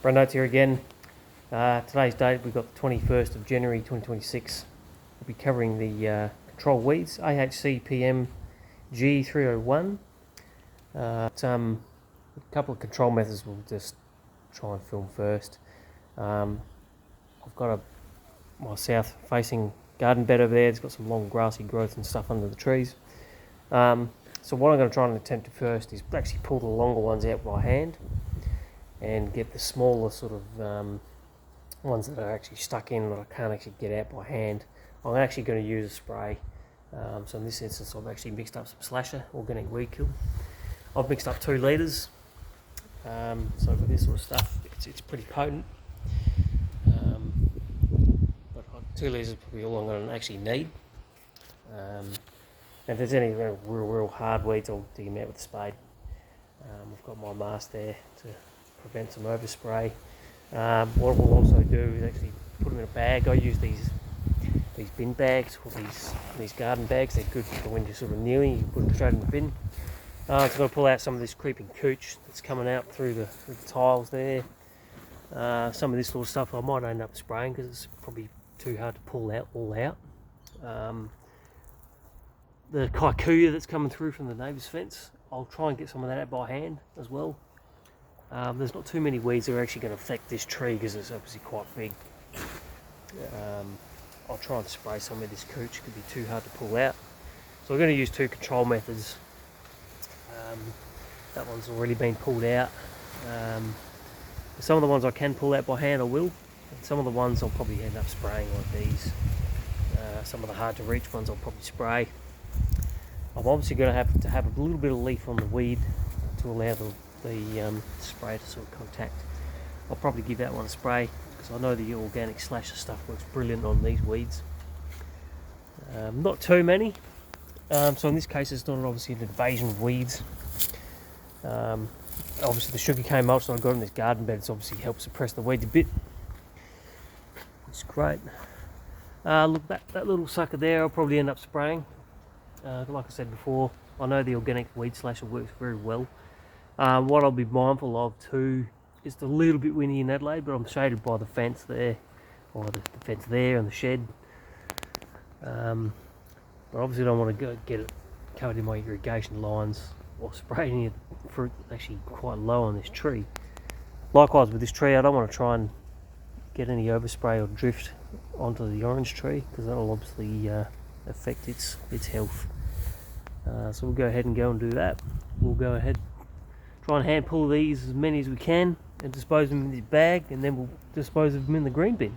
Notes here again. Today's date, we've got the 21st of January 2026. We'll be covering the control weeds, AHC PM G301. A couple of control methods we'll just try and film first. I've got my south facing garden bed over there. It's got some long grassy growth and stuff under the trees. So what I'm going to try and attempt to first is actually pull the longer ones out by hand and get the smaller sort of ones that are actually stuck in that I can't actually get out by hand. I'm actually going to use a spray. So in this instance I've actually mixed up some Slasher organic weed kill. I've mixed up 2 litres. So for this sort of stuff it's pretty potent. But 2 litres is probably all I'm going to actually need. If there's any real hard weeds, I'll dig them out with a spade. I've got my mask there to prevent some overspray. What we'll also do is actually put them in a bag. I use these bin bags or these garden bags. They're good for when you're sort of kneeling. You can put them straight in the bin. So I'm going to pull out some of this creeping cooch that's coming out through the tiles there. Some of this sort of stuff I might end up spraying because it's probably too hard to pull all out. The kikuyu that's coming through from the neighbour's fence, I'll try and get some of that out by hand as well. There's not too many weeds that are actually going to affect this tree because it's obviously quite big. I'll try and spray some of this cooch, it could be too hard to pull out. So we're going to use 2 control methods. That one's already been pulled out. Some of the ones I can pull out by hand I will, and some of the ones I'll probably end up spraying like these. Some of the hard to reach ones I'll probably spray. I'm obviously going to have a little bit of leaf on the weed to allow the spray to sort of contact. I'll probably give that one a spray because I know the organic Slasher stuff works brilliant on these weeds. Not too many, so in this case it's not obviously an invasion of weeds. Obviously the sugarcane mulch that I've got in this garden bed obviously helps suppress the weeds a bit. It's great. Look, that little sucker there I'll probably end up spraying. Like I said before, I know the organic weed slasher works very well. What I'll be mindful of too is it's a little bit windy in Adelaide, but I'm shaded by the fence there, or the fence there and the shed. But obviously I don't want to go get it covered in my irrigation lines or spray any of the fruit actually quite low on this tree. Likewise with this tree, I don't want to try and get any overspray or drift onto the orange tree because that'll obviously affect its health. So we'll go ahead and go and do that. We'll go ahead, try and hand pull these as many as we can and dispose them in this bag, and then we'll dispose of them in the green bin.